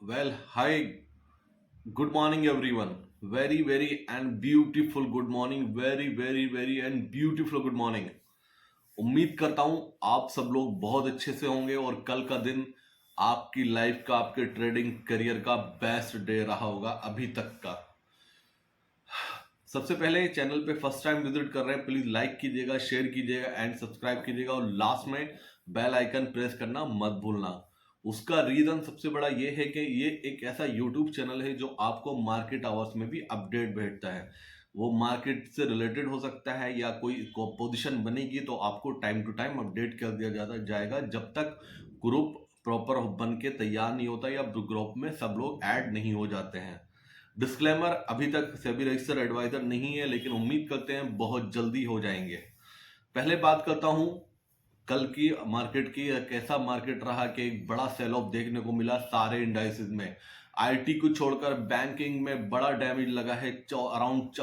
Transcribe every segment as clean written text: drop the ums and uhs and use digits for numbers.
Hi, good morning, everyone. Very and beautiful good morning. Very and beautiful good morning. उम्मीद करता हूं आप सब लोग बहुत अच्छे से होंगे और कल का दिन आपकी लाइफ का, आपके ट्रेडिंग करियर का बेस्ट डे रहा होगा अभी तक का। सबसे पहले चैनल पे फर्स्ट टाइम विजिट कर रहे हैं, प्लीज लाइक कीजिएगा, शेयर कीजिएगा एंड सब्सक्राइब कीजिएगा और लास्ट में बेल आइकन प्रेस करना मत भूलना। उसका रीजन सबसे बड़ा ये है कि ये एक ऐसा यूट्यूब चैनल है जो आपको मार्केट आवर्स में भी अपडेट भेजता है। वो मार्केट से रिलेटेड हो सकता है या कोई पोजीशन बनेगी तो आपको टाइम टू टाइम अपडेट कर दिया जाता जाएगा जब तक ग्रुप प्रॉपर बन के तैयार नहीं होता या ग्रुप में सब लोग ऐड नहीं हो जाते हैं। डिस्क्लेमर, अभी तक सेबी रजिस्टर्ड एडवाइजर नहीं है लेकिन उम्मीद करते हैं बहुत जल्दी हो जाएंगे। पहले बात करता हूं कल की मार्केट की। कैसा मार्केट रहा कि एक बड़ा सेल ऑफ देखने को मिला सारे इंडाइसेस में। आईटी को छोड़कर बैंकिंग में बड़ा डैमेज लगा है। अराउंड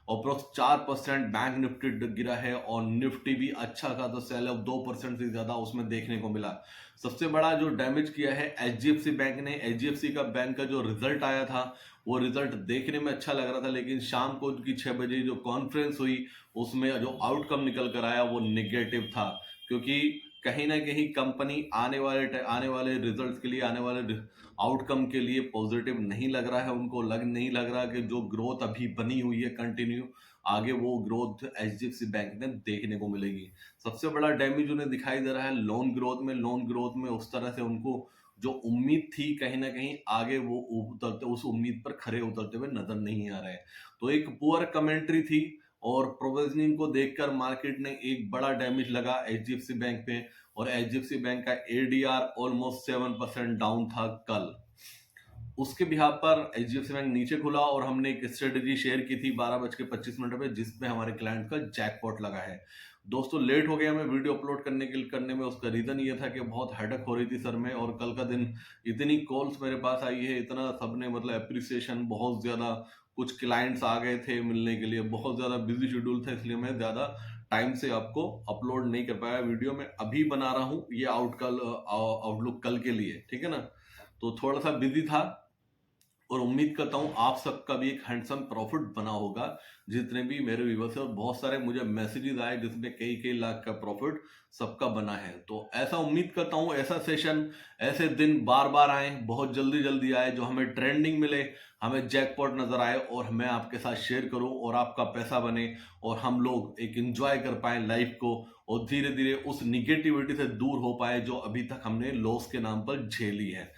अप्रोक्स 4% बैंक निफ्टी गिरा है और निफ्टी भी अच्छा खासा सेल ऑफ 2% से ज्यादा उसमें देखने को मिला। सबसे बड़ा जो डैमेज किया है एचडीएफसी बैंक ने। एचडीएफसी का बैंक का जो रिजल्ट आया था वो रिजल्ट देखने में अच्छा लग रहा था, लेकिन शाम को उनकी 6 बजे जो कॉन्फ्रेंस हुई उसमें जो आउटकम निकल कर आया वो निगेटिव था। क्योंकि कहीं ना कहीं कंपनी आने वाले रिजल्ट्स के लिए, आने वाले आउटकम के लिए पॉजिटिव नहीं लग रहा है। उनको नहीं लग रहा कि जो ग्रोथ अभी बनी हुई है कंटिन्यू आगे वो ग्रोथ एचडीएफसी बैंक में देखने को मिलेगी। सबसे बड़ा डैमेज उन्हें दिखाई दे रहा है लोन ग्रोथ में उस तरह से उनको जो उम्मीद थी कहीं ना कहीं आगे वो उतरते उस उम्मीद पर खरे उतरते हुए नजर नहीं आ रहे। तो एक पुअर कमेंट्री थी और प्रोविजनिंग को देखकर मार्केट ने एक बड़ा डैमेज लगा एचडीएफसी बैंक पे और एचडीएफसी बैंक का एडीआर ऑलमोस्ट 7% डाउन था कल। उसके बिहार पर एचडीएफसी बैंक नीचे खुला और हमने एक स्ट्रेटेजी शेयर की थी 12:25 पे जिसमें हमारे क्लाइंट का जैकपॉट लगा है। दोस्तों लेट हो गया मैं वीडियो अपलोड करने में। उसका रीजन ये था कि बहुत हेडक हो रही थी सर में और कल का दिन इतनी कॉल्स मेरे पास आई है, इतना सबने मतलब अप्रिसिएशन बहुत ज्यादा, कुछ क्लाइंट्स आ गए थे मिलने के लिए, बहुत ज्यादा बिजी शेड्यूल था इसलिए मैं ज्यादा टाइम से आपको अपलोड नहीं कर पाया। वीडियो में अभी बना रहा हूँ ये आउटलुक कल के लिए, ठीक है ना। तो थोड़ा सा बिजी था और उम्मीद करता हूं आप सबका भी एक हैंडसम प्रॉफिट बना होगा जितने भी मेरे व्यूवर्स हैं। और बहुत सारे मुझे मैसेजेस आए जिसमें कई कई लाख का प्रॉफिट सबका बना है। तो ऐसा उम्मीद करता हूं ऐसा सेशन, ऐसे दिन बार बार आए, बहुत जल्दी जल्दी आए, जो हमें ट्रेंडिंग मिले, हमें जैकपॉट नजर आए और मैं आपके साथ शेयर करूं और आपका पैसा बने और हम लोग एक एंजॉय कर पाए लाइफ को और धीरे धीरे उस निगेटिविटी से दूर हो पाए जो अभी तक हमने लॉस के नाम पर झेली है।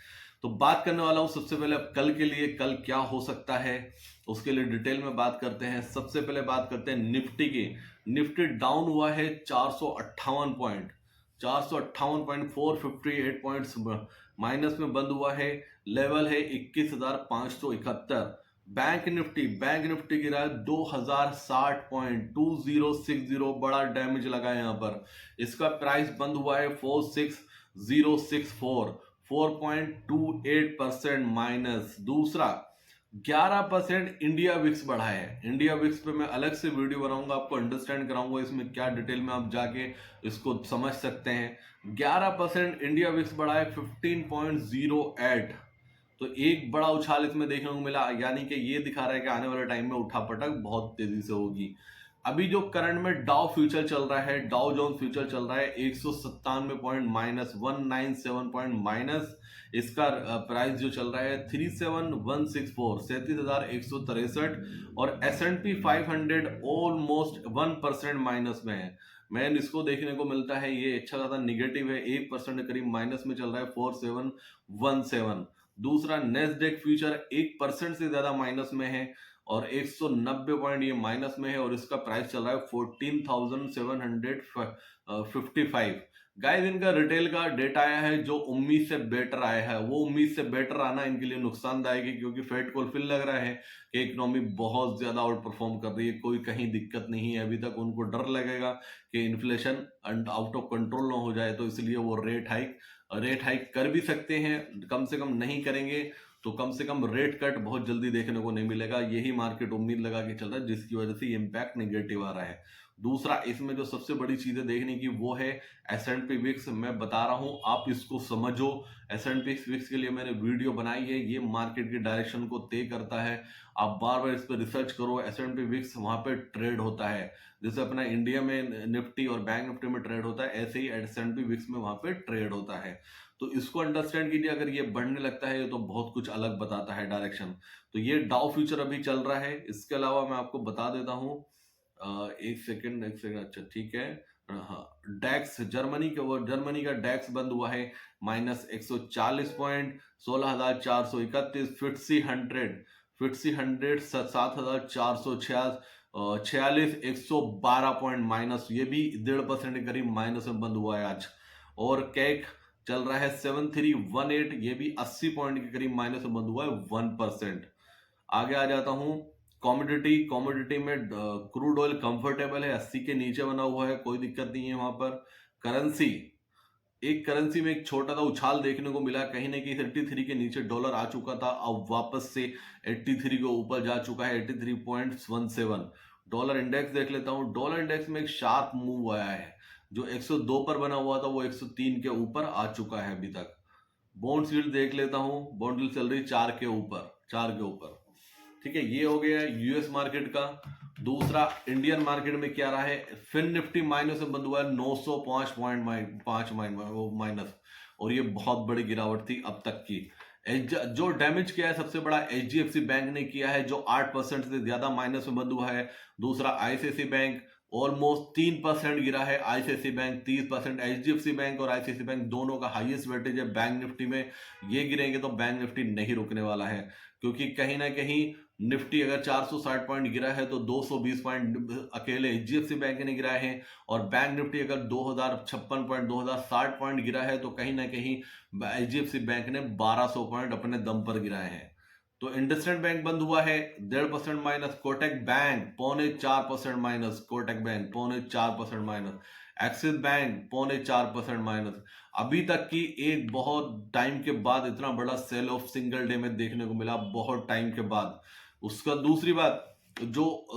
तो बात करने वाला हूं सबसे पहले अब कल के लिए, कल क्या हो सकता है उसके लिए डिटेल में बात करते हैं। सबसे पहले बात करते हैं निफ्टी की। निफ्टी डाउन हुआ है 458 पॉइंट, 458 पॉइंट, 458 पॉइंट्स माइनस में बंद हुआ है। लेवल है 21,571। बैंक निफ्टी गिरा है 2060 पॉइंट, 2060, बड़ा डैमेज लगा है यहां पर। इसका प्राइस बंद हुआ है 46064, 4.28% माइनस। दूसरा 11% इंडिया विक्स बढ़ा है। इंडिया विक्स पे मैं अलग से वीडियो बनाऊंगा, आपको अंडरस्टैंड कराऊंगा इसमें क्या डिटेल में आप जाके इसको समझ सकते हैं। 11% इंडिया विक्स बढ़ा है 15.08। तो एक बड़ा उछाल इसमें देखने को मिला, यानी कि ये दिखा रहा है कि आने वाले टाइम में उठापटक बहुत तेजी से होगी। अभी जो करंट में डाउ फ्यूचर चल रहा है, डाउ जोन्स फ्यूचर चल रहा है 197 पॉइंट माइनस, 197 पॉइंट माइनस। इसका प्राइस जो चल रहा है 37164, 37,163। और S&P 500 ऑलमोस्ट 1% माइनस में है। मैन इसको देखने को मिलता है ये अच्छा खासा निगेटिव है, 1% करीब माइनस में चल रहा है, 4717। दूसरा नेस्डेक फ्यूचर 1% से ज्यादा माइनस में है और 190 पॉइंट ये माइनस में है और इसका प्राइस चल रहा है 14,755। गाइस इनका रिटेल का डेटा आया है जो उम्मीद से बेटर आया है। वो उम्मीद से बेटर आना इनके लिए नुकसानदायक है क्योंकि फेड को फील लग रहा है कि इकोनॉमी बहुत ज्यादा आउट परफॉर्म कर रही है, कोई कहीं दिक्कत नहीं है अभी तक। उनको डर लगेगा कि इन्फ्लेशन आउट ऑफ कंट्रोल ना हो जाए, तो इसलिए वो रेट हाइक कर भी सकते हैं, कम से कम नहीं करेंगे तो कम से कम रेट कट बहुत जल्दी देखने को नहीं मिलेगा। यही मार्केट उम्मीद लगा के चल रहा है जिसकी वजह से ये इम्पैक्ट नेगेटिव आ रहा है। दूसरा इसमें जो सबसे बड़ी चीजें देखने की वो है S&P विक्स। मैं बता रहा हूं, आप इसको समझो। S&P विक्स के लिए मैंने वीडियो बनाई है, ये मार्केट की डायरेक्शन को तय करता है। आप बार बार इस पर रिसर्च करो। S&P विक्स वहां पे ट्रेड होता है, जैसे अपना इंडिया में निफ्टी और बैंक निफ्टी में ट्रेड होता है, ऐसे ही S&P विक्स में वहां पे ट्रेड होता है। तो इसको अंडरस्टैंड कीजिए। अगर ये बढ़ने लगता है तो बहुत कुछ अलग बताता है डायरेक्शन। तो ये डाउ फ्यूचर अभी चल रहा है। इसके अलावा मैं आपको बता देता हूँ, एक सेकंड एक सेकंड, अच्छा ठीक है। हाँ, डैक्स जर्मनी का डैक्स बंद हुआ है -140 पॉइंट, 16,431। फिट्सी 100 7,446, 112 पॉइंट माइनस, ये भी 1.5% के करीब माइनस में बंद हुआ है आज। और कैक चल रहा है 7318, ये भी 80 पॉइंट के करीब माइनस में बंद हुआ है, 1%। आगे आ जाता हूं। कॉमोडिटी में क्रूड ऑयल कंफर्टेबल है, 80 के नीचे बना हुआ है, कोई दिक्कत नहीं है वहां पर। करेंसी, एक करेंसी में एक छोटा सा उछाल देखने को मिला, कहीं ना कहीं 83 के नीचे डॉलर आ चुका था, अब वापस से 83 के ऊपर जा चुका है, 83.17। डॉलर इंडेक्स देख लेता हूं। डॉलर इंडेक्स में एक शार्प मूव आया है, जो 102 पर बना हुआ था वो 103 के ऊपर आ चुका है अभी तक। बॉन्ड यील्ड देख लेता हूं। बॉन्ड यील्ड चल रही 4 के ऊपर। ठीक है, ये हो गया यूएस मार्केट का। दूसरा इंडियन मार्केट में क्या रहा है, फिन निफ्टी माइनस में बंद हुआ है, 905 पॉइंट 5 माइनस, और ये बहुत बड़ी गिरावट थी अब तक की। जो डैमेज किया है सबसे बड़ा एचडीएफसी बैंक ने किया है, जो 8% से ज्यादा माइनस में बंद हुआ है। दूसरा आईसीआईसी बैंक ऑलमोस्ट 3% गिरा है, आईसीआईसी बैंक 30%। एचडीएफसी बैंक और आईसीआईसी बैंक दोनों का हाईएस्ट वेटेज है बैंक निफ्टी में। ये गिरेंगे तो बैंक निफ्टी नहीं रुकने वाला है, क्योंकि कहीं ना कहीं निफ्टी अगर 460 पॉइंट गिरा है तो 220 पॉइंट अकेले एचडीएफसी बैंक ने गिराए हैं, और बैंक निफ्टी अगर 2056 पॉइंट 2060 पॉइंट गिरा है तो कहीं ना कहीं एचडीएफसी बैंक ने 1200 पॉइंट अपने दम पर गिराए हैं। तो इंडसइंड बैंक बंद हुआ है 1.5% minus, Kotak bank 4.25% minus, Kotak bank 4.25% minus, axis bank 4.25% minus. अभी तक की एक बहुत टाइम के बाद इतना बड़ा सेल ऑफ सिंगल डे में देखने को मिला, बहुत टाइम के बाद। उसका दूसरी बात, जो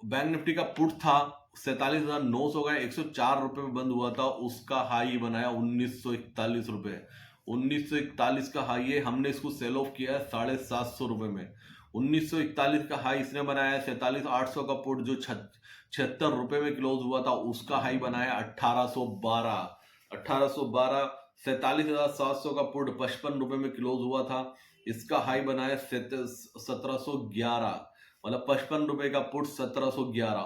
बैंक निफ्टी का पुट था 47,900 का 104 रुपए में बंद हुआ था, उसका हाई बनाया 1941 रुपए। 1941 का हाई है, हमने इसको सेल ऑफ किया है 750 रुपए में। 1941 का हाई इसने बनाया है। 47,800 का पुट जो 76 रुपए में क्लोज हुआ था, उसका हाई बनाया 1812। 47,700 का पुट 55 रुपए में क्लोज हुआ था, इसका हाई बनाया 1711। मतलब 55 रुपए का पुट 1711,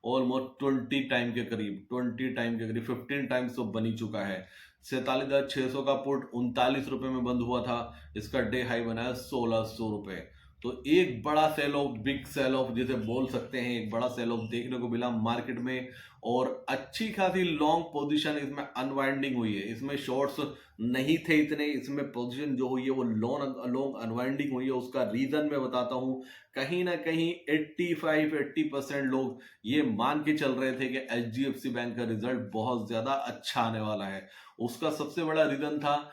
ऑलमोस्ट 20 टाइम के करीब 15 टाइम्स तो बनी चुका है। 47,600 का पुट 39 रुपए में बंद हुआ था, इसका डे हाई बनाया 1600 रुपए। तो एक बड़ा sell off, big sell off जिसे बोल सकते हैं, एक बड़ा सेल ऑफ देखने को मिला मार्केट में, और अच्छी खासी लॉन्ग पोजीशन इसमें अनवाइंडिंग हुई है। इसमें शॉर्ट्स नहीं थे इतने, इसमें पोजीशन जो हुई है वो लॉन्ग अनवाइंडिंग हुई है। उसका रीजन मैं बताता हूं। कहीं ना कहीं 85-80% लोग ये मान के चल रहे थे कि एचडीएफसी बैंक का रिजल्ट बहुत ज्यादा अच्छा आने वाला है। उसका सबसे बड़ा रीजन था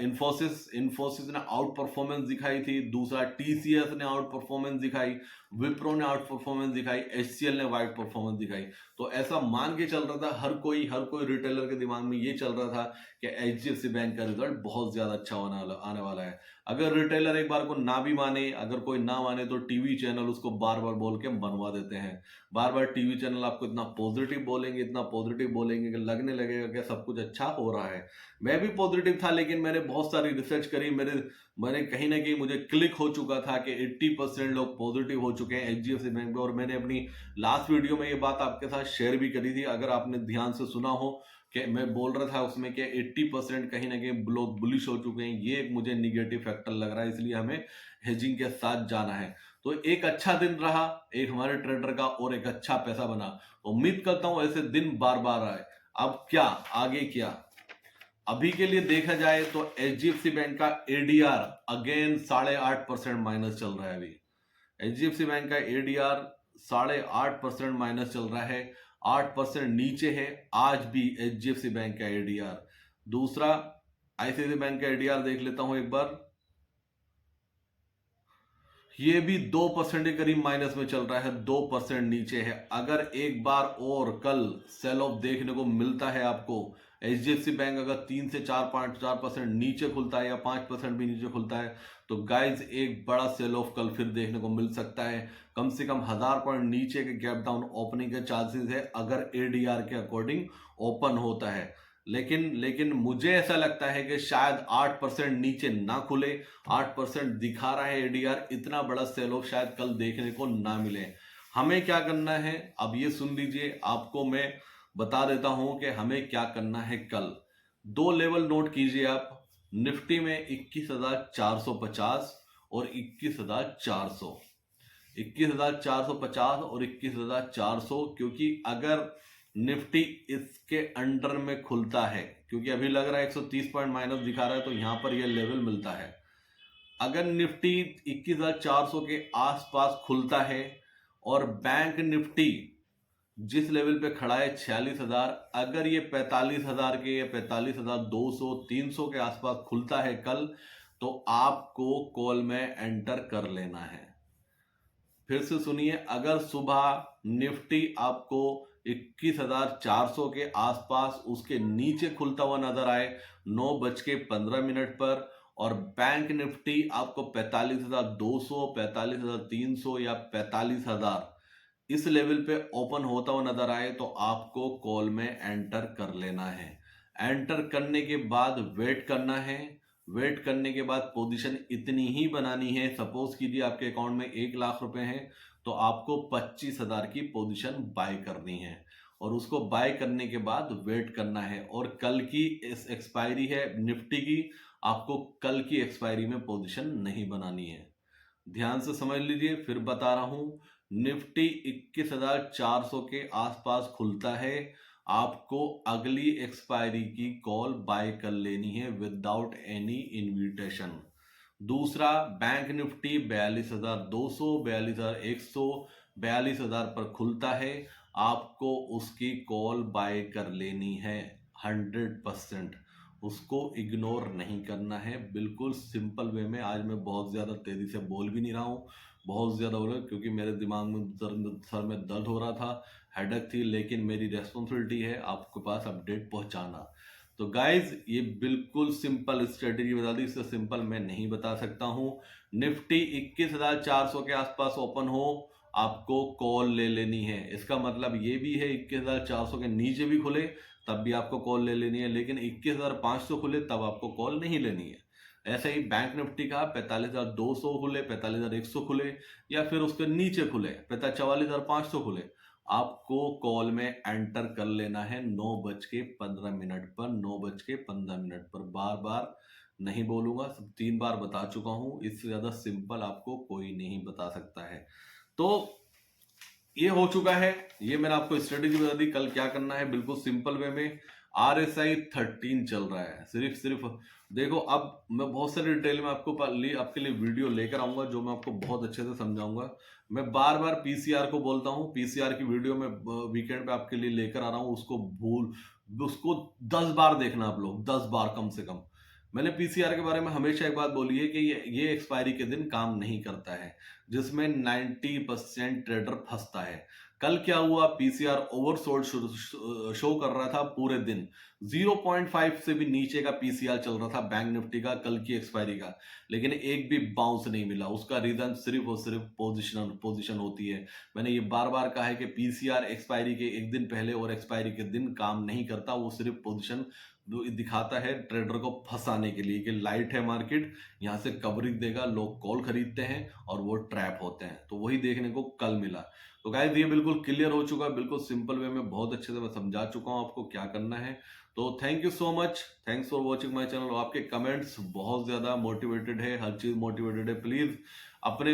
इंफोसिस ने आउट परफॉर्मेंस दिखाई थी। दूसरा टीसीएस ने आउट परफॉर्मेंस दिखाई, विप्रो ने आउट परफॉर्मेंस दिखाई, एचसीएल ने वाइट परफॉर्मेंस दिखाई। तो ऐसा मान के चल रहा था, हर कोई रिटेलर के दिमाग में ये चल रहा था कि एचडीएफसी बैंक का रिजल्ट बहुत ज्यादा अच्छा आने वाला है। अगर रिटेलर एक बार को ना भी माने, अगर कोई ना माने, तो टीवी चैनल उसको बार बार बोल के बनवा देते हैं। बार बार टीवी चैनल आपको इतना पॉजिटिव बोलेंगे कि लगने लगेगा कि सब कुछ अच्छा हो रहा है। मैं भी पॉजिटिव था, लेकिन मैंने बहुत सारी रिसर्च करी, मैंने कहीं ना कहीं मुझे क्लिक हो चुका था कि 80% लोग पॉजिटिव हो चुके हैं एचडीएफसी बैंक में। और मैंने अपनी लास्ट वीडियो में ये बात आपके साथ शेयर भी करी थी, अगर आपने ध्यान से सुना हो, कि मैं बोल रहा था उसमें कि 80% कहीं ना कहीं लोग बुलिश हो चुके हैं। ये एक मुझे निगेटिव फैक्टर लग रहा है, इसलिए हमें हेजिंग के साथ जाना है। तो एक अच्छा दिन रहा एक हमारे ट्रेडर का, और एक अच्छा पैसा बना। उम्मीद करता हूं ऐसे दिन बार बार आए। अब क्या आगे क्या, अभी के लिए देखा जाए तो एचडीएफसी बैंक का एडीआर अगेन 8.5% माइनस चल रहा है। अभी एचडीएफसी बैंक का एडीआर 8.5% माइनस चल रहा है, 8% नीचे है आज भी एचडीएफसी बैंक का एडीआर। दूसरा आईसीआईसी बैंक का एडीआर देख लेता हूं एक बार। ये भी 2% के करीब माइनस में चल रहा है, 2% नीचे है। अगर एक बार और कल सेल ऑफ देखने को मिलता है आपको, एचडीएफसी बैंक अगर 3 से 4% नीचे खुलता है या 5% भी नीचे खुलता है, तो गाइज एक बड़ा सेल ऑफ कल फिर देखने को मिल सकता है। कम से कम 1000 पॉइंट नीचे के गैप डाउन ओपनिंग के चांसेस है अगर एडीआर के अकॉर्डिंग ओपन होता है। लेकिन मुझे ऐसा लगता है कि शायद 8% नीचे ना खुले। 8% दिखा रहा है एडीआर, इतना बड़ा सेल ऑफ शायद कल देखने को ना मिले। हमें क्या करना है अब ये सुन लीजिए, आपको मैं बता देता हूं कि हमें क्या करना है कल। दो लेवल नोट कीजिए आप। निफ्टी में 21,450 और 21,400, 21,450 और 21,400, क्योंकि अगर निफ्टी इसके अंडर में खुलता है, क्योंकि अभी लग रहा है 130 पॉइंट माइनस दिखा रहा है, तो यहां पर यह लेवल मिलता है। अगर निफ्टी 21,400 के आसपास खुलता है और बैंक निफ्टी जिस लेवल पे खड़ा है 46,000, अगर ये 45,000 के या 45,200 300 के आसपास खुलता है कल, तो आपको कॉल में एंटर कर लेना है। फिर से सुनिए, अगर सुबह निफ्टी आपको 21,400 के आसपास उसके नीचे खुलता हुआ नजर आए 9:15 पर, और बैंक निफ्टी आपको 45,200, 45,300 या 45,000 इस लेवल पे ओपन होता हुआ नजर आए, तो आपको कॉल में एंटर कर लेना है। एंटर करने के बाद वेट करना है। वेट करने के बाद पोजीशन इतनी ही बनानी है। सपोज कीजिए आपके अकाउंट में 1 लाख रुपए हैं, तो आपको 25,000 की पोजीशन बाय करनी है, और उसको बाय करने के बाद वेट करना है। और कल की इस एक्सपायरी है निफ्टी की, आपको कल की एक्सपायरी में पोजीशन नहीं बनानी है। ध्यान से समझ लीजिए, फिर बता रहा हूं। निफ्टी 21,400 के आसपास खुलता है, आपको अगली एक्सपायरी की कॉल बाय कर लेनी है विदाउट एनी इनविटेशन। दूसरा, बैंक निफ्टी 42,200, 42,100, 42,000 पर खुलता है, आपको उसकी कॉल बाय कर लेनी है 100%। उसको इग्नोर नहीं करना है, बिल्कुल सिंपल वे में। आज मैं बहुत ज़्यादा तेज़ी से बोल भी नहीं रहा हूँ, बहुत ज़्यादा हो रहा है क्योंकि मेरे दिमाग में सर में दर्द हो रहा था, हेडेक थी, लेकिन मेरी रेस्पॉन्सिबिलिटी है आपके पास अपडेट पहुंचाना। तो गाइज ये बिल्कुल सिंपल स्ट्रेटेजी बता दी, इससे सिंपल मैं नहीं बता सकता हूँ। निफ्टी 21,400 के आसपास ओपन हो, आपको कॉल ले लेनी है। इसका मतलब ये भी है 21,400 के नीचे भी खुले तब भी आपको कॉल ले लेनी है, लेकिन 21,500 खुले तब आपको कॉल नहीं लेनी है। ऐसे ही बैंक निफ्टी का 45,200 खुले, 45,100 खुले, या फिर उसके नीचे खुले 44,500 खुले, आपको कॉल में एंटर कर लेना है 9:15 पर, 9:15 पर। बार बार नहीं बोलूंगा, सब 3 बार बता चुका हूं, इससे ज्यादा सिंपल आपको कोई नहीं बता सकता है। तो ये हो चुका है, ये मैंने आपको स्ट्रेटेजी बता दी कल क्या करना है, बिल्कुल सिंपल वे में। RSI 13 चल रहा है, सिर्फ देखो। अब मैं बहुत सारी डिटेल में आपके लिए वीडियो लेकर आऊंगा, जो मैं आपको बहुत अच्छे से समझाऊंगा। मैं बार बार पीसीआर को बोलता हूँ, पीसीआर की वीडियो में वीकेंड पे आपके लिए लेकर आ रहा हूँ। उसको 10 बार देखना आप लोग, 10 बार कम से कम। मैंने पीसीआर के बारे में हमेशा एक बात बोली है कि ये एक्सपायरी के दिन काम नहीं करता है, जिसमें 90% ट्रेडर फंसता है। कल क्या हुआ, पीसीआर ओवरसोल्ड शो कर रहा था पूरे दिन। 0.5 से भी नीचे का पीसीआर चल रहा था बैंक निफ्टी का कल की एक्सपायरी का, लेकिन एक भी बाउंस नहीं मिला। उसका रीजन सिर्फ और सिर्फ पोजीशन होती है। मैंने ये बार बार कहा है कि पीसीआर एक्सपायरी के एक दिन पहले और एक्सपायरी के दिन काम नहीं करता, वो सिर्फ पोजीशन दिखाता है ट्रेडर को फंसाने के लिए कि लाइट है मार्केट, यहां से कवरेज देगा, लोग कॉल खरीदते हैं और वो ट्रैप होते हैं। तो वही देखने को कल मिला। तो गाइस ये बिल्कुल क्लियर हो चुका है, बिल्कुल सिंपल वे में बहुत अच्छे से मैं समझा चुका हूं आपको क्या करना है। तो thank you so much, thanks for watching my channel. आपके कमेंट्स बहुत ज्यादा मोटिवेटेड है, हर चीज मोटिवेटेड है। प्लीज अपने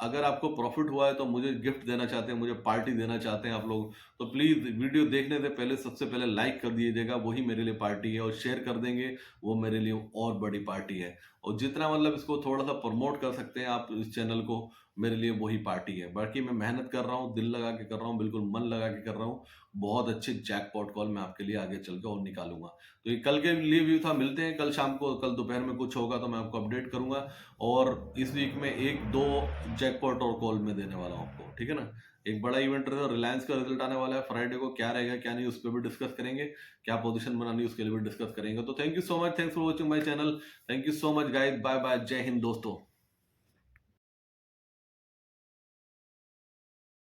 अगर आपको प्रॉफिट हुआ है तो मुझे गिफ्ट देना चाहते हैं, मुझे पार्टी देना चाहते हैं आप लोग, तो प्लीज वीडियो देखने से पहले सबसे पहले लाइक कर दीजिएगा, वही मेरे लिए पार्टी है। और शेयर कर देंगे, वो मेरे लिए और बड़ी पार्टी है। और जितना मतलब इसको थोड़ा सा प्रमोट कर सकते हैं आप इस चैनल को, मेरे लिए वही पार्टी है। बाकी मैं मेहनत कर रहा हूँ, दिल लगा के कर रहा हूँ, बिल्कुल मन लगा के कर रहा हूँ। बहुत अच्छे जैकपॉट कॉल मैं आपके लिए आगे चल के का और निकालूंगा। तो ये कल के लिए व्यू था, मिलते हैं कल शाम को, कल दोपहर में कुछ होगा तो मैं आपको अपडेट करूंगा। और इस वीक में 1-2 जैकपॉट और कॉल में देने वाला हूँ आपको, ठीक है ना। एक बड़ा इवेंट रहेगा, रिलायंस का रिजल्ट आने वाला है फ्राइडे को, क्या रहेगा क्या नहीं उस पर भी डिस्कस करेंगे, क्या पोजीशन बनानी उसके लिए भी डिस्कस करेंगे। तो thank you so much, thanks for watching my channel, thank you so much guys, bye bye, Jai Hind दोस्तों।